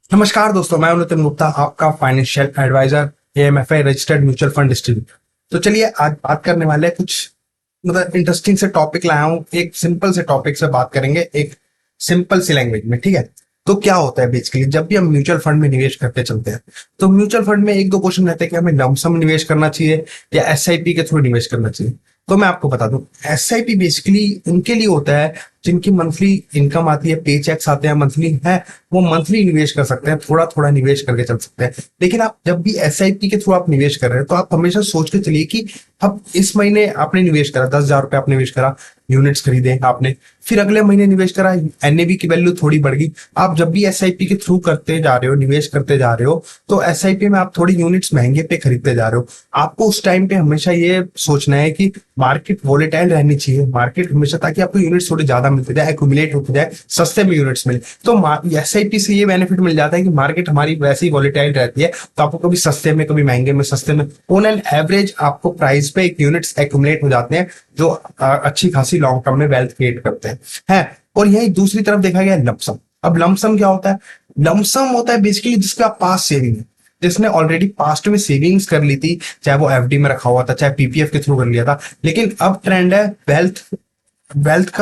नमस्कार दोस्तों, मैं नितिन गुप्ता, आपका financial advisor, AMFI registered mutual fund distributor. तो चलिए आज बात करने वाले हैं कुछ इंटरेस्टिंग से टॉपिक लाया हूँ। एक सिंपल से टॉपिक से बात करेंगे, एक सिंपल सी लैंग्वेज में, ठीक है। तो क्या होता है बेसिकली, जब भी हम म्यूचुअल फंड में निवेश करते चलते हैं तो म्यूचुअल फंड में एक दो क्वेश्चन रहते हैं कि हमें लमसम निवेश करना चाहिए या एसआईपी के थ्रू निवेश करना चाहिए। तो मैं आपको बता दूं, एसआईपी बेसिकली उनके लिए होता है जिनकी मंथली इनकम आती है, पे चेक्स आते हैं मंथली, है वो मंथली निवेश कर सकते हैं, थोड़ा थोड़ा निवेश करके चल सकते हैं। लेकिन आप जब भी एसआईपी के थ्रू आप निवेश कर रहे हैं तो आप हमेशा सोच के चलिए कि अब इस महीने आपने निवेश करा 10,000 रुपए, आपने निवेश करा, यूनिट्स खरीदे आपने, फिर अगले महीने निवेश करा, एनएवी की वैल्यू थोड़ी बढ़ गई। आप जब भी एसआईपी के थ्रू करते जा रहे हो, निवेश करते जा रहे हो, तो एसआईपी में आप थोड़ी यूनिट्स महंगे पे खरीदते जा रहे हो। आपको उस टाइम पे हमेशा ये सोचना है कि मार्केट वोलेटाइल रहनी चाहिए, मार्केट हमेशा, ताकि आपको यूनिट्स थोड़ी ज्यादा मिलते जाए, एक्यूमुलेट होते जाए, सस्ते में यूनिट्स मिले। तो एसआईपी से ये बेनिफिट मिल जाता है कि मार्केट हमारी वैसे ही वोलेटाइल रहती है, तो आपको कभी सस्ते में कभी महंगे में, सस्ते में, ऑन एन एवरेज आपको प्राइस पे एक यूनिट्स एक्यूमुलेट हो जाते हैं, जो अच्छी खासी लॉन्ग टर्म में वेल्थ क्रिएट करते हैं। और यही दूसरी तरफ देखा गया लमसम। अब लमसम क्या होता है? लमसम होता है बेसिकली जिसका पास सेविंग है, जिसने ऑलरेडी पास्ट में सेविंग्स कर ली थी, चाहे वो एफडी में रखा हुआ था, चाहे पीपीएफ के थ्रू कर लिया था। लेकिन अब ट्रेंड है वेल्थ वेल्थ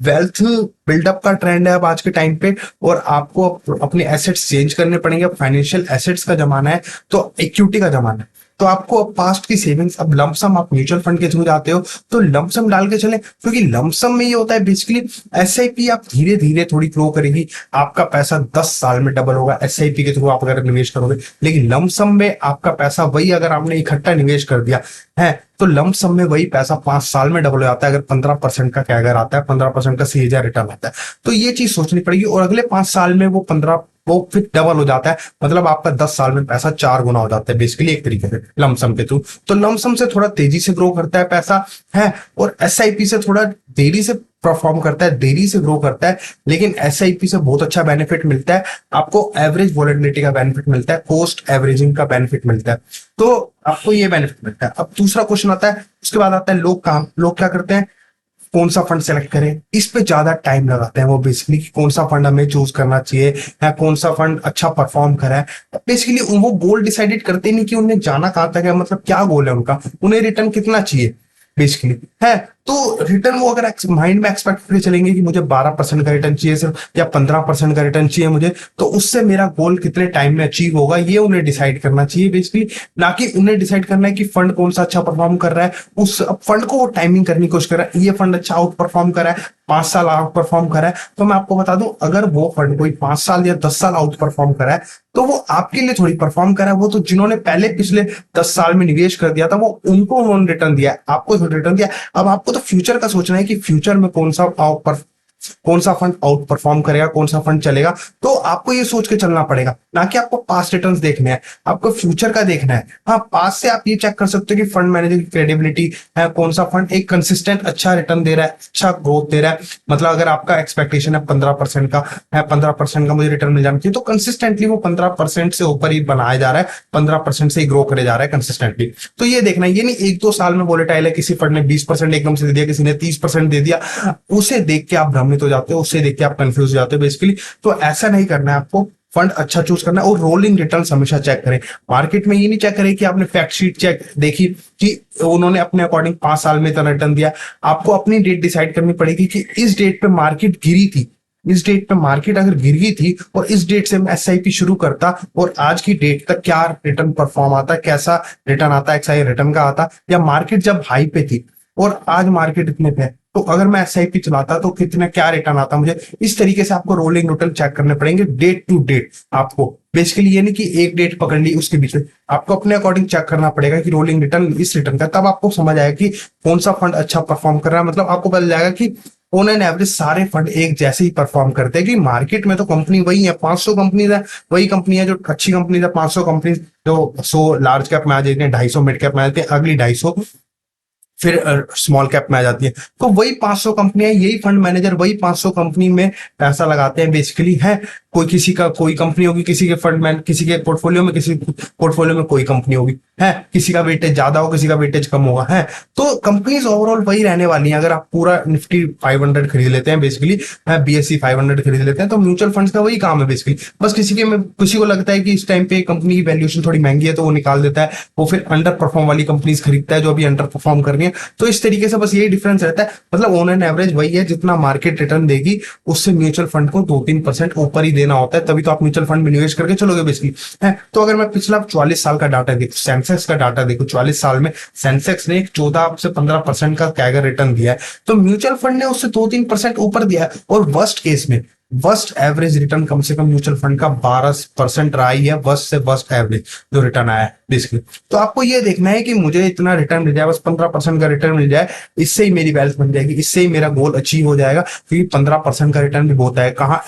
वेल्थ बिल्डअप का ट्रेंड है अब आज के टाइम पे, और आपको अपने एसेट्स चेंज करने पड़ेंगे। फाइनेंशियल एसेट्स का जमाना है, तो इक्विटी का जमाना है। तो आपको अब पास्ट की सेविंग्स, अब लमसम आप म्यूचुअल फंड के थ्रू जाते हो तो लमसम डाल के चले, क्योंकि लमसम में ये होता है बेसिकली एसआईपी आप धीरे धीरे थोड़ी ग्रो करेगी, आपका पैसा 10 साल में डबल होगा एसआईपी के थ्रू आप अगर निवेश करोगे। लेकिन लमसम में आपका पैसा वही, अगर आपने इकट्ठा निवेश कर दिया है तो लमसम में वही पैसा 5 साल में डबल हो जाता है, अगर 15% का कैगर आता है, 15% का सीएजीआर रिटर्न आता है। तो ये चीज सोचनी पड़ेगी, और अगले 5 साल में वो फिर डबल हो जाता है, मतलब आपका 10 साल में पैसा 4 गुना हो जाता है बेसिकली, एक तरीके से लमसम के थ्रू। तो लमसम से थोड़ा तेजी से ग्रो करता है पैसा, है, और एसआईपी से थोड़ा देरी से परफॉर्म करता है, देरी से ग्रो करता है। लेकिन एसआईपी से बहुत अच्छा बेनिफिट मिलता है आपको, एवरेज वॉलेटिलिटी का बेनिफिट मिलता है, कॉस्ट एवरेजिंग का बेनिफिट मिलता है, तो आपको ये बेनिफिट मिलता है। अब दूसरा क्वेश्चन आता है, उसके बाद आता है लोग क्या करते हैं, कौन सा फंड सेलेक्ट करें, इस पे ज्यादा टाइम लगाते हैं वो बेसिकली, कि कौन सा फंड हमें चूज करना चाहिए, या कौन सा फंड अच्छा परफॉर्म करा है। बेसिकली वो गोल डिसाइडेड करते नहीं कि उन्हें जाना कहाँ तक है, मतलब क्या गोल है उनका, उन्हें रिटर्न कितना चाहिए बेसिकली, है। तो रिटर्न वो अगर माइंड में एक्सपेक्ट करके चलेंगे कि मुझे 12% का रिटर्न चाहिए सिर्फ, या 15% का रिटर्न चाहिए मुझे, तो उससे मेरा गोल कितने टाइम में अचीव होगा, ये उन्हें डिसाइड करना चाहिए बेसिकली। ना कि उन्हें डिसाइड करना है कि फंड कौन सा अच्छा परफॉर्म कर रहा है, उस फंड को वो टाइमिंग करने की कोशिश कर रहा है, ये फंड अच्छा आउट परफॉर्म कर रहा है, 5 साल आउट परफॉर्म कर रहा है। तो मैं आपको बता दूं, अगर वो फंड कोई 5 साल या 10 साल आउट परफॉर्म कर रहा है, तो वो आपके लिए थोड़ी परफॉर्म कर रहा है, वो तो जिन्होंने पहले पिछले 10 साल में निवेश कर दिया था, वो उनको उन्होंने रिटर्न दिया, आपको रिटर्न दिया। अब आपको तो फ्यूचर का सोचना है कि फ्यूचर में कौन सा फंड आउट परफॉर्म करेगा, कौन सा फंड चलेगा। तो आपको ये सोच के चलना पड़ेगा, ना कि आपको पास्ट रिटर्न्स देखने हैं, आपको फ्यूचर का देखना है। हाँ, पास्ट से आप ये चेक कर सकते हो कि फंड मैनेजर की क्रेडिबिलिटी है, कौन सा फंड एक कंसिस्टेंट अच्छा रिटर्न दे रहा है, अच्छा ग्रोथ दे रहा है। मतलब अगर आपका एक्सपेक्टेशन है 15% का है, 15% का मुझे रिटर्न मिल जाना चाहिए, तो कंसिस्टेंटली वो 15% से ऊपर ही बनाया जा रहा है, 15% से ही ग्रो करे जा रहा है कंसिस्टेंटली। तो ये देखना है, ये नहीं 1-2 साल में वोलेटाइल है, किसी फंड ने 20% एकदम से दे दिया, किसी ने 30% दे दिया, उसे देख के आप भ्रमित हो जाते हो, उससे देख के आप कंफ्यूज हो जाते हो बेसिकली। तो ऐसा नहीं करना है आपको, फंड अच्छा चूज करना है, और रोलिंग रिटर्न्स हमेशा चेक करें। मार्केट में ये नहीं चेक करें कि आपने फैक्ट शीट चेक देखी कि उन्होंने अपने अकॉर्डिंग 5 साल में इतना रिटर्न दिया। आपको अपनी डेट डिसाइड करनी पड़ेगी कि इस डेट पे मार्केट गिरी थी, इस डेट पे मार्केट अगर गिर गई थी और इस डेट से मैं एसआईपी शुरू करता, और आज की डेट तक क्या रिटर्न परफॉर्म आता, कैसा रिटर्न आता, एक्सआई रिटर्न का आता, या मार्केट जब हाई पे थी और आज मार्केट इतने पे, तो अगर मैं एसआईपी चलाता तो कितना क्या रिटर्न आता मुझे। इस तरीके से आपको रोलिंग रिटर्न चेक करने पड़ेंगे, डेट टू डेट। आपको बेसिकली ये नहीं कि एक डेट पकड़ ली उसके बीच में, आपको अपने अकॉर्डिंग चेक करना पड़ेगा कि रोलिंग रिटर्न इस रिटर्न का, तब आपको समझ आएगा कि कौन सा फंड अच्छा परफॉर्म कर रहा है। मतलब आपको पता जाएगा कि ऑन एन एवरेज सारे फंड एक जैसे ही परफॉर्म करते हैं, कि मार्केट में तो कंपनी वही है, 500 कंपनीज है, वही कंपनी है जो अच्छी कंपनीज है, 500 कंपनी जो 100 लार्ज कैप में आ जाती है, 250 मिड कैप में आ जाती है, अगली 250 फिर स्मॉल कैप में आ जाती है। तो वही 500 कंपनियां, यही फंड मैनेजर वही 500 कंपनी में पैसा लगाते हैं बेसिकली, है। कोई किसी का कोई कंपनी होगी, किसी के फंड में, किसी के पोर्टफोलियो में, किसी पोर्टफोलियो में कोई कंपनी होगी, है किसी का वेटेज ज्यादा हो, किसी का वेटेज कम होगा, है तो कंपनीज ओवरऑल वही रहने वाली है। अगर आप पूरा निफ्टी 500 खरीद लेते हैं बेसिकली, BSE 500 खरीद लेते हैं, तो म्यूचुअल फंड्स का वही काम है बेसिकली। बस किसी को लगता है कि इस टाइम पे कंपनी की वैल्यूएशन थोड़ी महंगी है तो वो निकाल देता है, वो फिर अंडर परफॉर्म वाली कंपनीज खरीदता है जो अभी अंडर परफॉर्म कर रही है। तो इस तरीके से बस यही डिफरेंस रहता है, मतलब ऑन एन एवरेज वही है, जितना मार्केट रिटर्न देगी उससे म्यूचुअल फंड को 2-3% ऊपर ही देना होता है, तभी तो आप म्यूचुअल फंड में निवेश करके चलोगे बेसिकली, है। तो अगर मैं पिछला 44 साल का डाटा देखूं, सेंसेक्स का डाटा देखूं, 44 साल में सेंसेक्स ने एक 14 से 15% का कैगर रिटर्न दिया है, तो म्यूचुअल फंड ने उससे 2-3% ऊपर दिया है। और वर्स्ट केस में वर्स्ट एवरेज रिटर्न कम से कम म्यूचुअल फंड का 12% रहा ही है, वर्स्ट से वर्स्ट एवरेज जो रिटर्न आया है बेसिकली। तो आपको ये देखना है कि मुझे इतना रिटर्न मिल जाए, बस 15% का रिटर्न मिल जाए, इससे ही मेरी वेल्थ बन जाएगी, इससे ही मेरा गोल अचीव हो जाएगा। क्योंकि 15% का रिटर्न भी होता है कहाँ,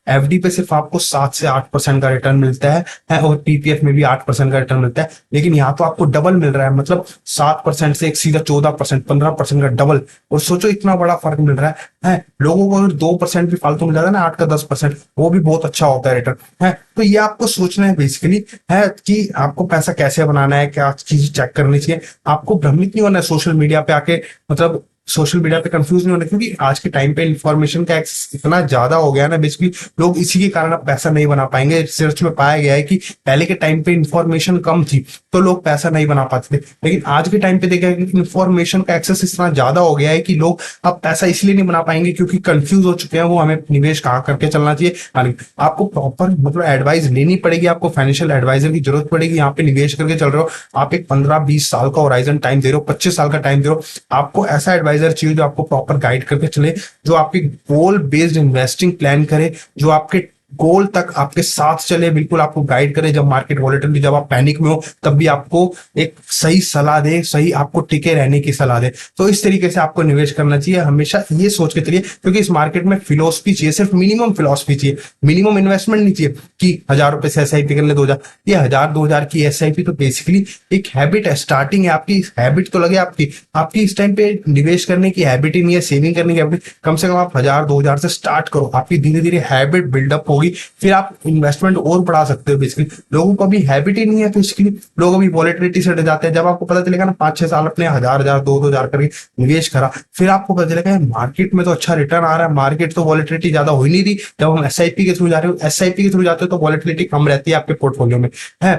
एफडी पे सिर्फ आपको 7 से 8% का रिटर्न मिलता है, और पीपीएफ में भी 8% का रिटर्न मिलता है। लेकिन यहाँ तो आपको डबल मिल रहा है, मतलब 7% से एक सीधा 14%, 15% का डबल। और सोचो इतना बड़ा फर्क मिल रहा है। लोगों को अगर 2% भी फालतू मिल जाता है ना, 8 का 10%, वो भी बहुत अच्छा होता है रिटर्न, है। तो ये आपको सोचना है बेसिकली, है कि आपको पैसा कैसे बनाना है, क्या चीज चेक करनी चाहिए। आपको भ्रमित नहीं होना है सोशल मीडिया पे आके, मतलब सोशल मीडिया पे कंफ्यूज नहीं होना, क्योंकि आज के टाइम पे इंफॉर्मेशन का एक्सेस इतना ज्यादा हो गया ना बेसिकली, लोग इसी के कारण अब पैसा नहीं बना पाएंगे। रिसर्च में पाया गया है कि पहले के टाइम पे इंफॉर्मेशन कम थी तो लोग पैसा नहीं बना पाते थे, लेकिन आज के टाइम पे देखा है कि इंफॉर्मेशन का एक्सेस इतना ज्यादा हो गया है कि लोग अब पैसा इसलिए नहीं बना पाएंगे क्योंकि कंफ्यूज हो चुके हैं वो हमें निवेश कहाँ करके चलना चाहिए। आपको प्रॉपर मतलब एडवाइस लेनी पड़ेगी, आपको फाइनेंशियल एडवाइजर की जरूरत पड़ेगी। यहाँ पे निवेश करके चल रहे हो आप, एक 15-20 साल का होराइजन टाइम दे रहे हो, 25 साल का टाइम दे रहे हो, आपको ऐसा एडवाइजर चाहिए जो आपको प्रॉपर गाइड करके चले, जो आपकी गोल बेस्ड इन्वेस्टिंग प्लान करे, जो आपके गोल तक आपके साथ चले, बिल्कुल आपको गाइड करे। जब मार्केट वॉलेटिलिटी, जब आप पैनिक में हो, तब भी आपको एक सही सलाह दे, सही आपको टिके रहने की सलाह दे। तो इस तरीके से आपको निवेश करना चाहिए, हमेशा ये सोच के चलिए, क्योंकि इस मार्केट में फिलोसफी चाहिए, सिर्फ मिनिमम फिलोसफी चाहिए, मिनिमम इन्वेस्टमेंट नहीं चाहिए कि 1000 रुपए से SIP कर ले 2000। ये 1000-2000 की SIP तो बेसिकली एक हैबिट है, स्टार्टिंग है आपकी, हैबिट तो लगे आपकी इस टाइम पे निवेश करने की हैबिट ही नहीं है, सेविंग करने की हैबिट। कम से कम आप 1000-2000 से स्टार्ट करो, आपकी धीरे धीरे हैबिट बिल्डअप होगी, फिर आप इन्वेस्टमेंट और बढ़ा सकते हो बेसिकली। लोगों को अभी हैबिट ही नहीं है, बेसिकली लोग अभी वॉलेटिलिटी से डर जाते हैं। जब आपको पता चलेगा ना 5-6 साल अपने 1000-1000, 2-2000 करके निवेश करा, फिर आपको पता चलेगा मार्केट में तो अच्छा रिटर्न आ रहा है, मार्केट तो वॉलेटिलिटी ज्यादा हो ही नहीं रही। जब हम SIP के थ्रू जा रहे हो, SIP के थ्रू जाते हो तो वॉलेटिलिटी कम रहती है आपके पोर्टफोलियो में, है।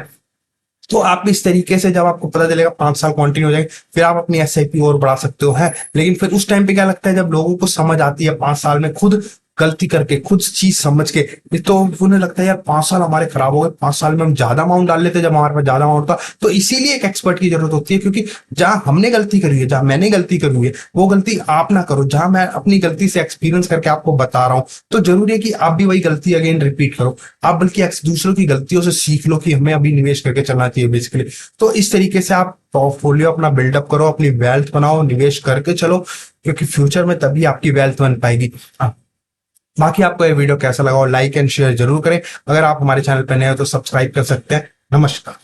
तो आप इस तरीके से जब आपको पता चलेगा 5 साल कंटिन्यू हो जाएंगे, फिर आप अपनी SIP और बढ़ा सकते हो, है। लेकिन फिर उस टाइम पे क्या लगता है, जब लोगों को समझ आती है 5 साल में, खुद गलती करके, खुद चीज समझ के, तो उन्हें लगता है यार 5 साल हमारे खराब हो गए, 5 साल में हम ज्यादा अमाउंट डाल लेते जब हमारे पास ज्यादा अमाउंट था। तो इसीलिए एक एक्सपर्ट की जरूरत होती है, क्योंकि जहां हमने गलती करी है, जहां मैंने गलती करी है, वो गलती आप ना करो। जहां मैं अपनी गलती से एक्सपीरियंस करके आपको बता रहा हूं, तो जरूरी है कि आप भी वही गलती अगेन रिपीट करो। आप बल्कि दूसरों की गलतियों से सीख लो कि हमें अभी निवेश करके चलना चाहिए बेसिकली। तो इस तरीके से आप पोर्टफोलियो अपना बिल्डअप करो, अपनी वेल्थ बनाओ, निवेश करके चलो, क्योंकि फ्यूचर में तभी आपकी वेल्थ बन पाएगी। बाकी आपको ये वीडियो कैसा लगा, और लाइक एंड शेयर जरूर करें। अगर आप हमारे चैनल पर नए हो तो सब्सक्राइब कर सकते हैं। नमस्कार।